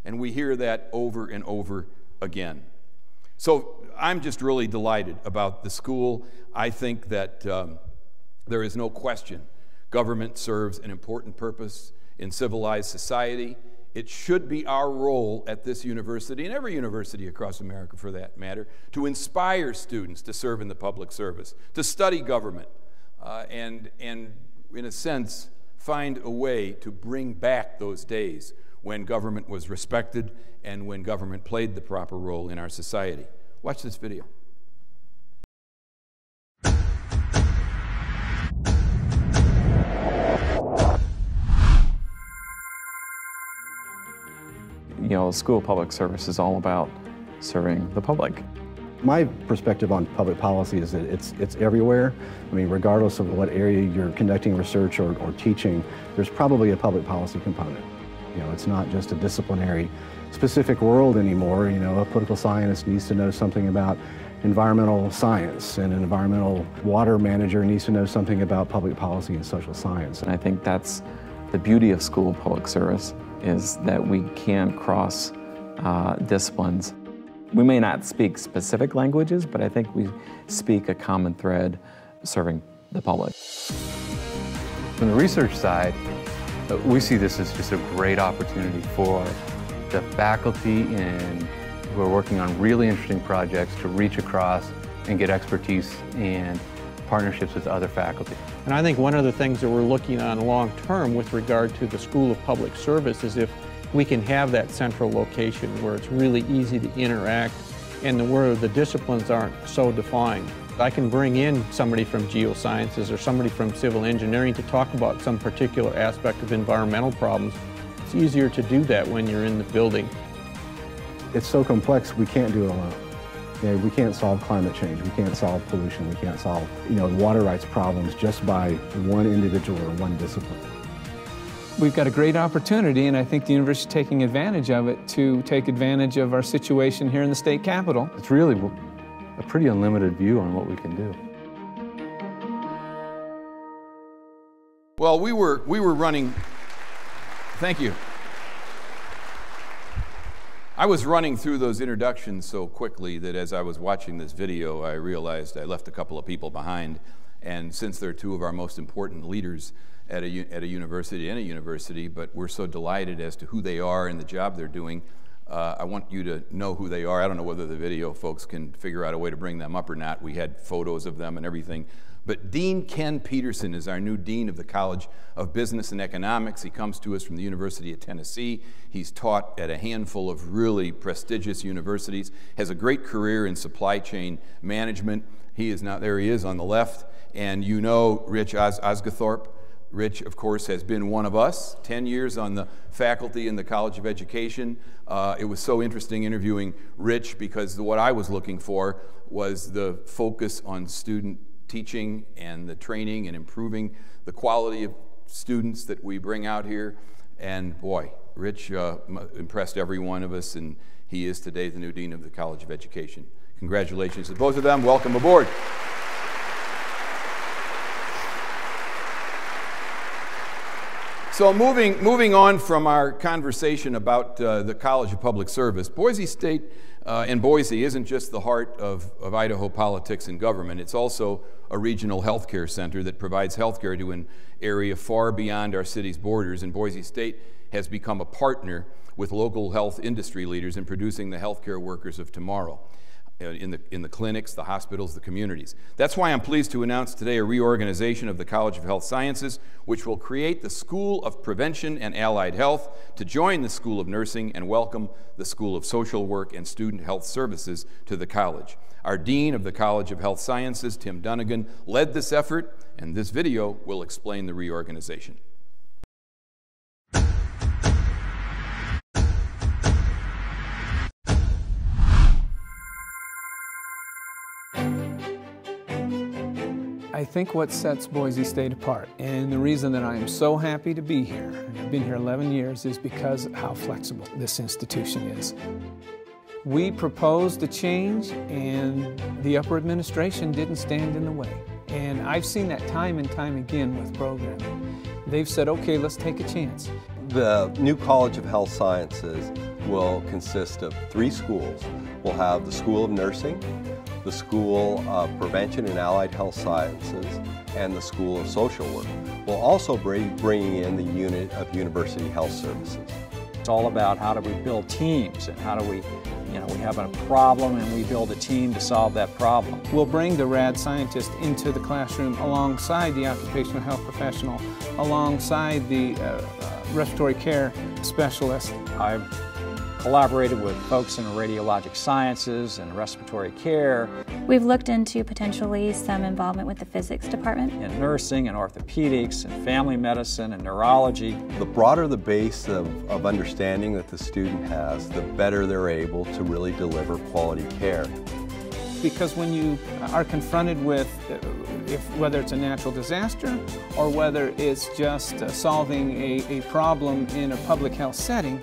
N: And we hear that over and over again. So I'm just really delighted about the school. I think that there is no question government serves an important purpose in civilized society. It should be our role at this university, and every university across America for that matter, to inspire students to serve in the public service, to study government, and in a sense, find a way to bring back those days when government was respected and when government played the proper role in our society. Watch this video.
O: You know, school public service is all about serving the public.
K: My perspective on public policy is that it's everywhere. I mean, regardless of what area you're conducting research or teaching, there's probably a public policy component. You know, it's not just a disciplinary specific world anymore. You know, a political scientist needs to know something about environmental science, and an environmental water manager needs to know something about public policy and social science.
O: And I think that's the beauty of school public service, is that we can cross disciplines. We may not speak specific languages, but I think we speak a common thread serving the public.
J: From the research side, we see this as just a great opportunity for the faculty who are working on really interesting projects to reach across and get expertise and partnerships with other faculty.
B: And I think one of the things that we're looking on long term with regard to the School of Public Service is if we can have that central location where it's really easy to interact and where the disciplines aren't so defined. I can bring in somebody from geosciences or somebody from civil engineering to talk about some particular aspect of environmental problems. It's easier to do that when you're in the building.
K: It's so complex, we can't do it alone. You know, we can't solve climate change, we can't solve pollution, we can't solve, water rights problems just by one individual or one discipline.
F: We've got a great opportunity, and I think the university is taking advantage of it to take advantage of our situation here in the state capitol.
J: It's really a pretty unlimited view on what we can do.
N: Well, we were running, thank you. I was running through those introductions so quickly that as I was watching this video, I realized I left a couple of people behind. And since they're two of our most important leaders at a university, but we're so delighted as to who they are and the job they're doing, I want you to know who they are. I don't know whether the video folks can figure out a way to bring them up or not. We had photos of them and everything. But Dean Ken Peterson is our new Dean of the College of Business and Economics. He comes to us from the University of Tennessee. He's taught at a handful of really prestigious universities, has a great career in supply chain management. He is now, there he is on the left. And you know Rich Osgathorpe. Rich, of course, has been one of us, 10 years on the faculty in the College of Education. It was so interesting interviewing Rich because what I was looking for was the focus on student teaching and the training and improving the quality of students that we bring out here. And boy, Rich impressed every one of us, and he is today the new Dean of the College of Education. Congratulations to both of them. Welcome aboard. So moving on from our conversation about the College of Public Service, Boise State and Boise isn't just the heart of Idaho politics and government. It's also a regional healthcare center that provides healthcare to an area far beyond our city's borders, and Boise State has become a partner with local health industry leaders in producing the healthcare workers of tomorrow. In the clinics, the hospitals, the communities. That's why I'm pleased to announce today a reorganization of the College of Health Sciences, which will create the School of Prevention and Allied Health to join the School of Nursing and welcome the School of Social Work and Student Health Services to the college. Our Dean of the College of Health Sciences, Tim Dunnigan, led this effort, and this video will explain the reorganization.
F: I think what sets Boise State apart, and the reason that I am so happy to be here, and I've been here 11 years, is because of how flexible this institution is. We proposed a change, and the upper administration didn't stand in the way. And I've seen that time and time again with programming. They've said, okay, let's take a chance.
G: The new College of Health Sciences will consist of 3 schools. We'll have the School of Nursing, the School of Prevention and Allied Health Sciences, and the School of Social Work. We'll also be bringing in the unit of University Health Services.
D: It's all about how do we build teams and how do we, we have a problem and we build a team to solve that problem.
F: We'll bring the rad scientist into the classroom alongside the occupational health professional, alongside the respiratory care specialist.
D: I've collaborated with folks in radiologic sciences and respiratory care.
C: We've looked into potentially some involvement with the physics department.
D: In nursing and orthopedics and family medicine and neurology.
G: The broader the base of understanding that the student has, the better they're able to really deliver quality care.
F: Because when you are confronted with whether it's a natural disaster or whether it's just solving a problem in a public health setting,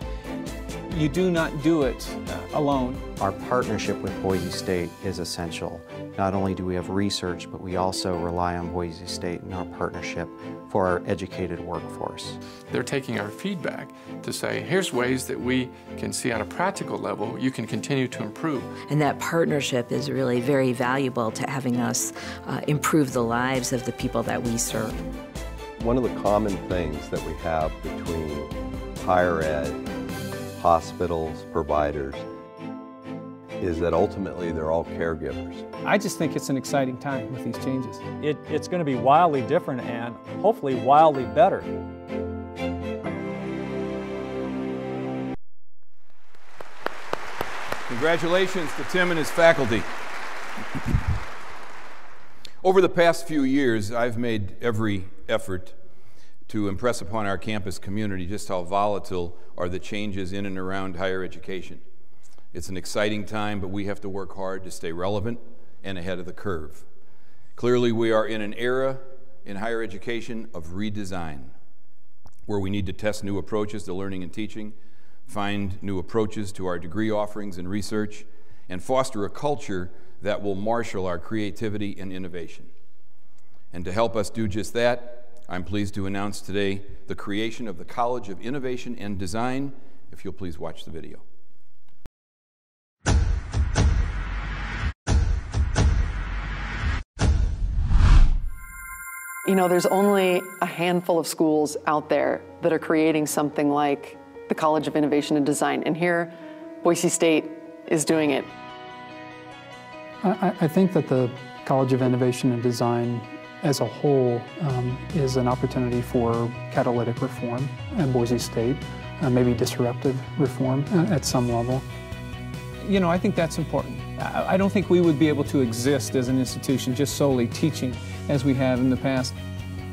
F: you do not do it alone.
P: Our partnership with Boise State is essential. Not only do we have research, but we also rely on Boise State and our partnership for our educated workforce.
Q: They're taking our feedback to say, here's ways that we can see on a practical level you can continue to improve.
R: And that partnership is really very valuable to having us improve the lives of the people that we serve.
G: One of the common things that we have between higher ed, hospitals, providers, is that ultimately they're all caregivers.
F: I just think it's an exciting time with these changes.
D: It's going to be wildly different and hopefully wildly better.
N: Congratulations to Tim and his faculty. Over the past few years, I've made every effort to impress upon our campus community just how volatile are the changes in and around higher education. It's an exciting time, but we have to work hard to stay relevant and ahead of the curve. Clearly, we are in an era in higher education of redesign, where we need to test new approaches to learning and teaching, find new approaches to our degree offerings and research, and foster a culture that will marshal our creativity and innovation. And to help us do just that, I'm pleased to announce today the creation of the College of Innovation and Design. If you'll please watch the video.
A: You know, there's only a handful of schools out there that are creating something like the College of Innovation and Design, and here, Boise State is doing it.
E: I think that the College of Innovation and Design as a whole is an opportunity for catalytic reform at Boise State, maybe disruptive reform at some level.
F: You know, I think that's important. I don't think we would be able to exist as an institution just solely teaching as we have in the past.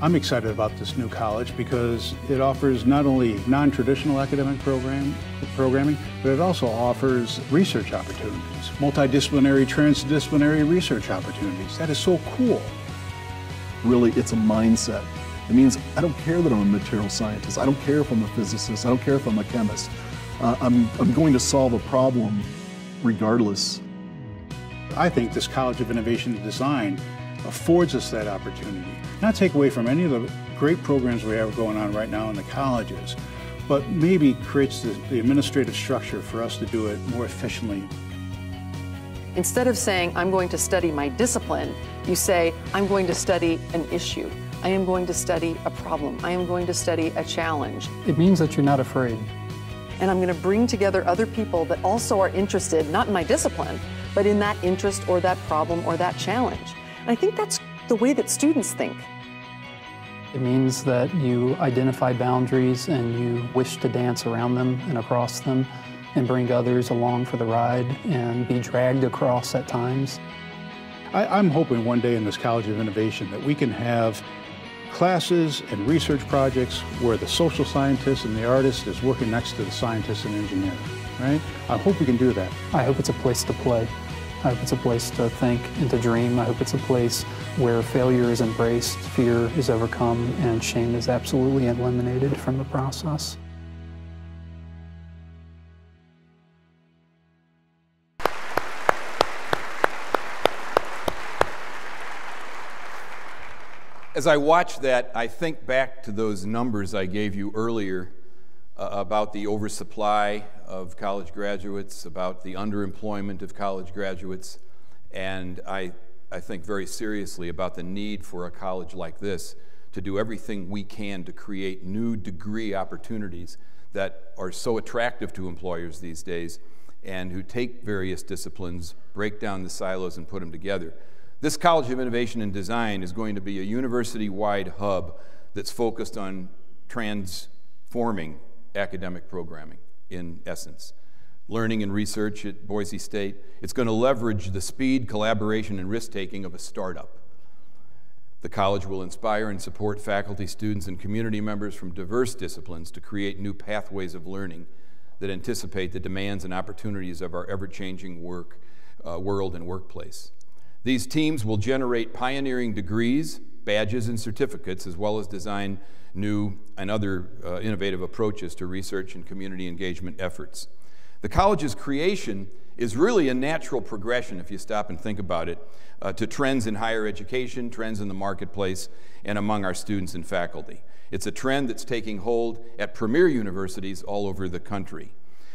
H: I'm excited about this new college because it offers not only non-traditional academic programming, but it also offers research opportunities, multidisciplinary, transdisciplinary research opportunities. That is so cool.
S: Really, it's a mindset. It means I don't care that I'm a material scientist. I don't care if I'm a physicist. I don't care if I'm a chemist. I'm going to solve a problem regardless.
H: I think this College of Innovation and Design affords us that opportunity. Not take away from any of the great programs we have going on right now in the colleges, but maybe creates the administrative structure for us to do it more efficiently.
A: Instead of saying, I'm going to study my discipline, you say, I'm going to study an issue. I am going to study a problem. I am going to study a challenge.
E: It means that you're not afraid.
A: And I'm going to bring together other people that also are interested, not in my discipline, but in that interest or that problem or that challenge. And I think that's the way that students think.
E: It means that you identify boundaries and you wish to dance around them and across them and bring others along for the ride and be dragged across at times.
H: I'm hoping one day in this College of Innovation that we can have classes and research projects where the social scientist and the artist is working next to the scientist and engineer, right? I hope we can do that.
E: I hope it's a place to play. I hope it's a place to think and to dream. I hope it's a place where failure is embraced, fear is overcome, and shame is absolutely eliminated from the process.
N: As I watch that, I think back to those numbers I gave you earlier about the oversupply of college graduates, about the underemployment of college graduates, and I think very seriously about the need for a college like this to do everything we can to create new degree opportunities that are so attractive to employers these days and who take various disciplines, break down the silos, and put them together. This College of Innovation and Design is going to be a university-wide hub that's focused on transforming academic programming, in essence. Learning and research at Boise State, it's going to leverage the speed, collaboration, and risk-taking of a startup. The college will inspire and support faculty, students, and community members from diverse disciplines to create new pathways of learning that anticipate the demands and opportunities of our ever-changing world and workplace. These teams will generate pioneering degrees, badges, and certificates, as well as design new and other innovative approaches to research and community engagement efforts. The college's creation is really a natural progression, if you stop and think about it, to trends in higher education, trends in the marketplace, and among our students and faculty. It's a trend that's taking hold at premier universities all over the country.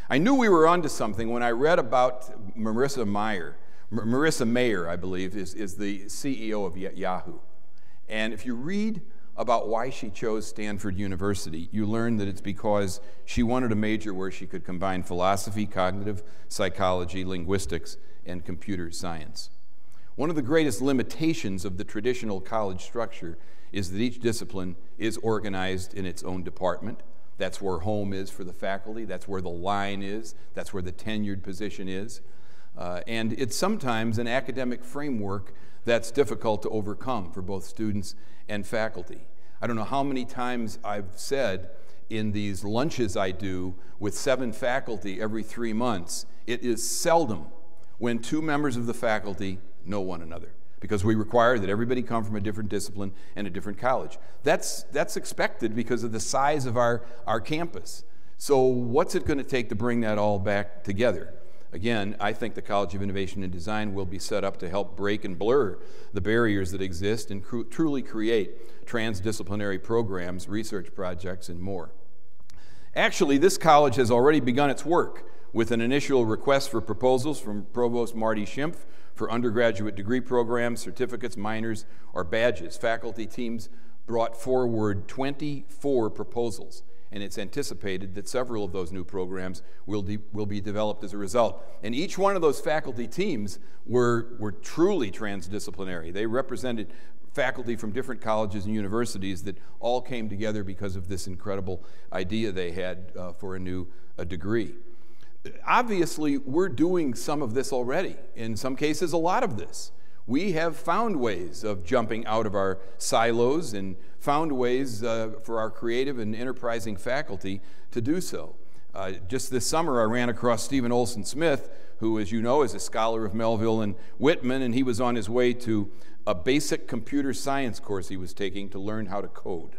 N: I knew we were onto something when I read about Marissa Mayer, I believe, is the CEO of Yahoo. And if you read about why she chose Stanford University, you learn that it's because she wanted a major where she could combine philosophy, cognitive psychology, linguistics, and computer science. One of the greatest limitations of the traditional college structure is that each discipline is organized in its own department. That's where home is for the faculty, that's where the line is, that's where the tenured position is. And it's sometimes an academic framework that's difficult to overcome for both students and faculty. I don't know how many times I've said in these lunches I do with 7 faculty every 3 months, it is seldom when 2 members of the faculty know one another, because we require that everybody come from a different discipline and a different college. That's expected because of the size of our campus. So what's it going to take to bring that all back together? Again, I think the College of Innovation and Design will be set up to help break and blur the barriers that exist and truly create transdisciplinary programs, research projects, and more. Actually, this college has already begun its work with an initial request for proposals from Provost Marty Schimpf for undergraduate degree programs, certificates, minors, or badges. Faculty teams brought forward 24 proposals, and it's anticipated that several of those new programs will be developed as a result. And each one of those faculty teams were truly transdisciplinary. They represented faculty from different colleges and universities that all came together because of this incredible idea they had for a degree. Obviously, we're doing some of this already. In some cases, a lot of this. We have found ways of jumping out of our silos and found ways for our creative and enterprising faculty to do so. Just this summer, I ran across Stephen Olson Smith, who, as you know, is a scholar of Melville and Whitman, and he was on his way to a basic computer science course he was taking to learn how to code.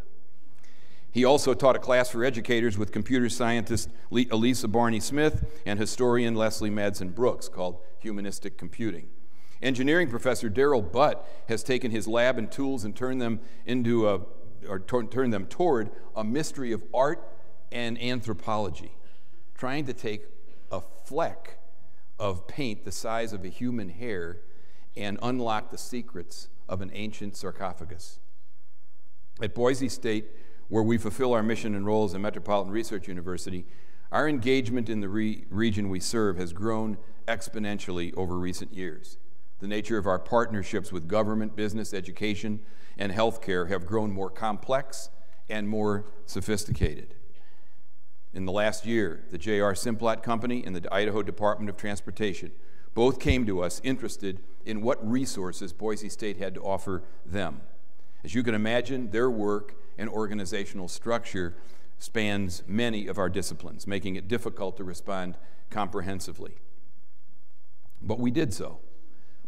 N: He also taught a class for educators with computer scientist Elisa Barney Smith and historian Leslie Madsen Brooks called Humanistic Computing. Engineering professor Darrell Butt has taken his lab and tools and turned them into a or turn them toward a mystery of art and anthropology, trying to take a fleck of paint the size of a human hair and unlock the secrets of an ancient sarcophagus. At Boise State, where we fulfill our mission and role as a Metropolitan Research University, our engagement in the region we serve has grown exponentially over recent years. The nature of our partnerships with government, business, education, and healthcare have grown more complex and more sophisticated. In the last year, the J.R. Simplot Company and the Idaho Department of Transportation both came to us interested in what resources Boise State had to offer them. As you can imagine, their work and organizational structure spans many of our disciplines, making it difficult to respond comprehensively. But we did so.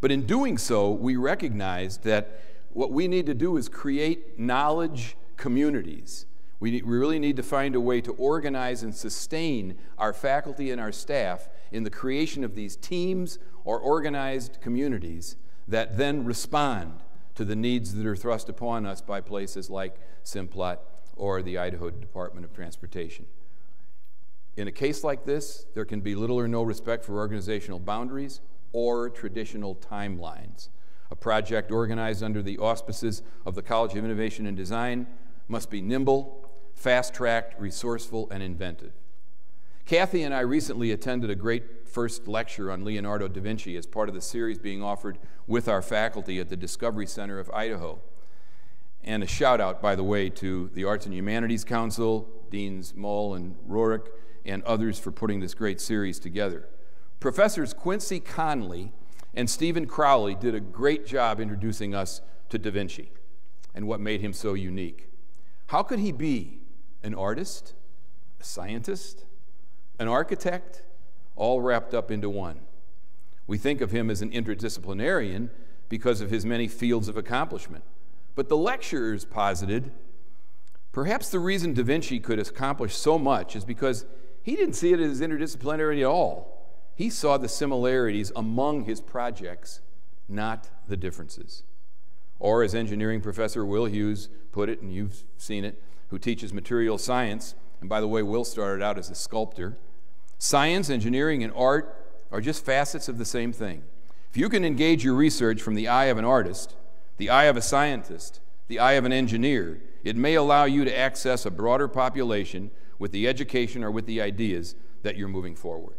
N: But in doing so, we recognized that what we need to do is create knowledge communities. We really need to find a way to organize and sustain our faculty and our staff in the creation of these teams or organized communities that then respond to the needs that are thrust upon us by places like Simplot or the Idaho Department of Transportation. In a case like this, there can be little or no respect for organizational boundaries or traditional timelines. A project organized under the auspices of the College of Innovation and Design must be nimble, fast-tracked, resourceful, and inventive. Kathy and I recently attended a great first lecture on Leonardo da Vinci as part of the series being offered with our faculty at the Discovery Center of Idaho. And a shout out, by the way, to the Arts and Humanities Council, Deans Mull and Rorick, and others for putting this great series together. Professors Quincy Conley and Stephen Crowley did a great job introducing us to da Vinci and what made him so unique. How could he be an artist, a scientist, an architect, all wrapped up into one? We think of him as an interdisciplinarian because of his many fields of accomplishment. But the lecturers posited, perhaps the reason da Vinci could accomplish so much is because he didn't see it as interdisciplinary at all. He saw the similarities among his projects, not the differences. Or as engineering professor Will Hughes put it, and you've seen it, who teaches material science, and by the way, Will started out as a sculptor, science, engineering, and art are just facets of the same thing. If you can engage your research from the eye of an artist, the eye of a scientist, the eye of an engineer, it may allow you to access a broader population with the education or with the ideas that you're moving forward.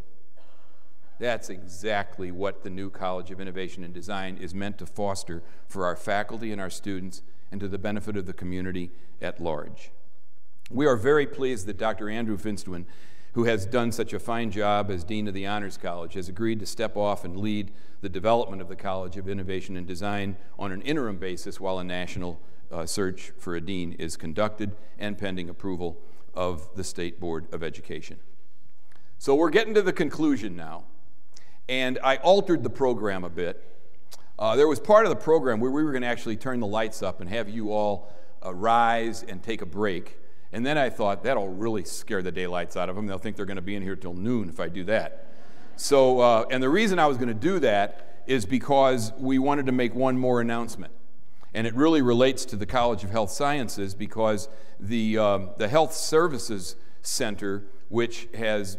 N: That's exactly what the new College of Innovation and Design is meant to foster for our faculty and our students and to the benefit of the community at large. We are very pleased that Dr. Andrew Finstwin, who has done such a fine job as Dean of the Honors College, has agreed to step off and lead the development of the College of Innovation and Design on an interim basis while a national search for a dean is conducted and pending approval of the State Board of Education. So we're getting to the conclusion now, and I altered the program a bit. There was part of the program where we were going to actually turn the lights up and have you all rise and take a break. And then I thought, that'll really scare the daylights out of them. They'll think they're going to be in here till noon if I do that. So, and the reason I was going to do that is because we wanted to make one more announcement. And it really relates to the College of Health Sciences because the Health Services Center, which has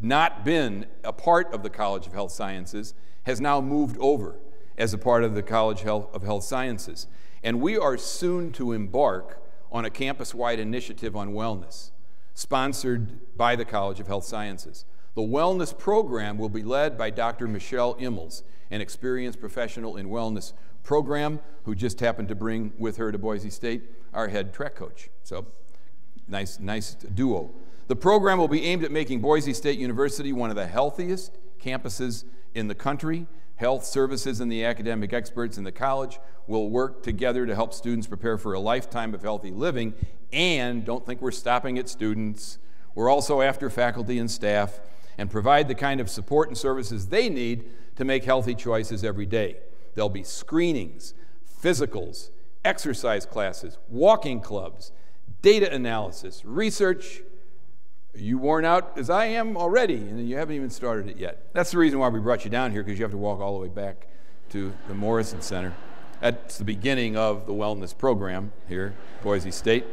N: not been a part of the College of Health Sciences, has now moved over as a part of the College of Health Sciences. And we are soon to embark on a campus-wide initiative on wellness, sponsored by the College of Health Sciences. The wellness program will be led by Dr. Michelle Immels, an experienced professional in wellness program who just happened to bring with her to Boise State our head track coach. So, nice duo. The program will be aimed at making Boise State University one of the healthiest campuses in the country. Health services and the academic experts in the college will work together to help students prepare for a lifetime of healthy living. And don't think we're stopping at students. We're also after faculty and staff and provide the kind of support and services they need to make healthy choices every day. There'll be screenings, physicals, exercise classes, walking clubs, data analysis, research. Are you worn out as I am already, and you haven't even started it yet? That's the reason why we brought you down here, because you have to walk all the way back to the Morrison Center. That's the beginning of the wellness program here at Boise State.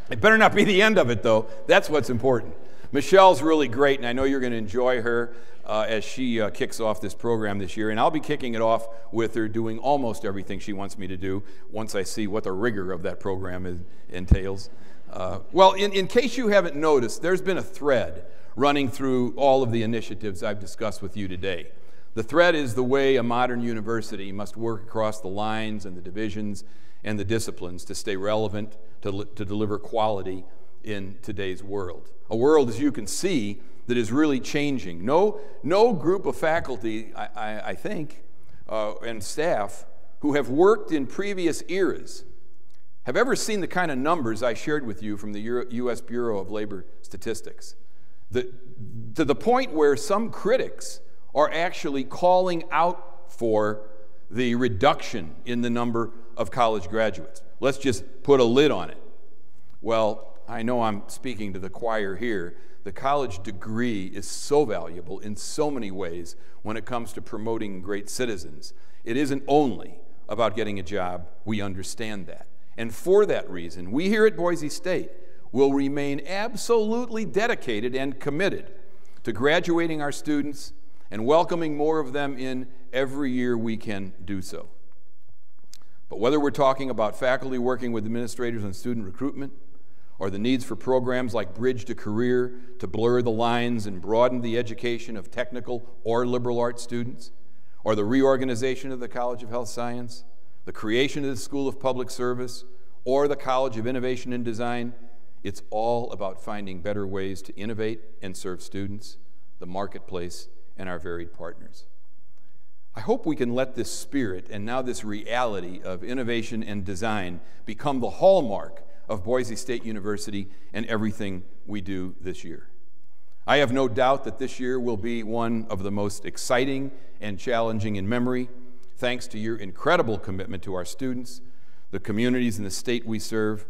N: It better not be the end of it, though. That's what's important. Michelle's really great, and I know you're going to enjoy her as she kicks off this program this year. And I'll be kicking it off with her doing almost everything she wants me to do once I see what the rigor of that program entails. Well, in case you haven't noticed, there's been a thread running through all of the initiatives I've discussed with you today. The thread is the way a modern university must work across the lines and the divisions and the disciplines to stay relevant, to deliver quality in today's world. A world, as you can see, that is really changing. No group of faculty, I think, and staff who have worked in previous eras have ever seen the kind of numbers I shared with you from the U.S. Bureau of Labor Statistics. To the point where some critics are actually calling out for the reduction in the number of college graduates. Let's just put a lid on it. Well, I know I'm speaking to the choir here. The college degree is so valuable in so many ways when it comes to promoting great citizens. It isn't only about getting a job. We understand that. And for that reason, we here at Boise State will remain absolutely dedicated and committed to graduating our students and welcoming more of them in every year we can do so. But whether we're talking about faculty working with administrators on student recruitment, or the needs for programs like Bridge to Career to blur the lines and broaden the education of technical or liberal arts students, or the reorganization of the College of Health Science, the creation of the School of Public Service, or the College of Innovation and Design, it's all about finding better ways to innovate and serve students, the marketplace, and our varied partners. I hope we can let this spirit and now this reality of innovation and design become the hallmark of Boise State University and everything we do this year. I have no doubt that this year will be one of the most exciting and challenging in memory, thanks to your incredible commitment to our students, the communities and the state we serve.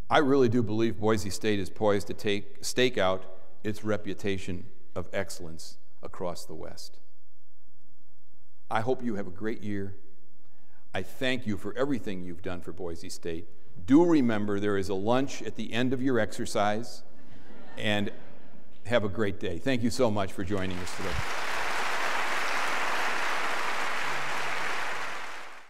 N: I really do believe Boise State is poised to stake out its reputation of excellence across the West. I hope you have a great year. I thank you for everything you've done for Boise State. Do remember there is a lunch at the end of your exercise, and have a great day. Thank you so much for joining us today.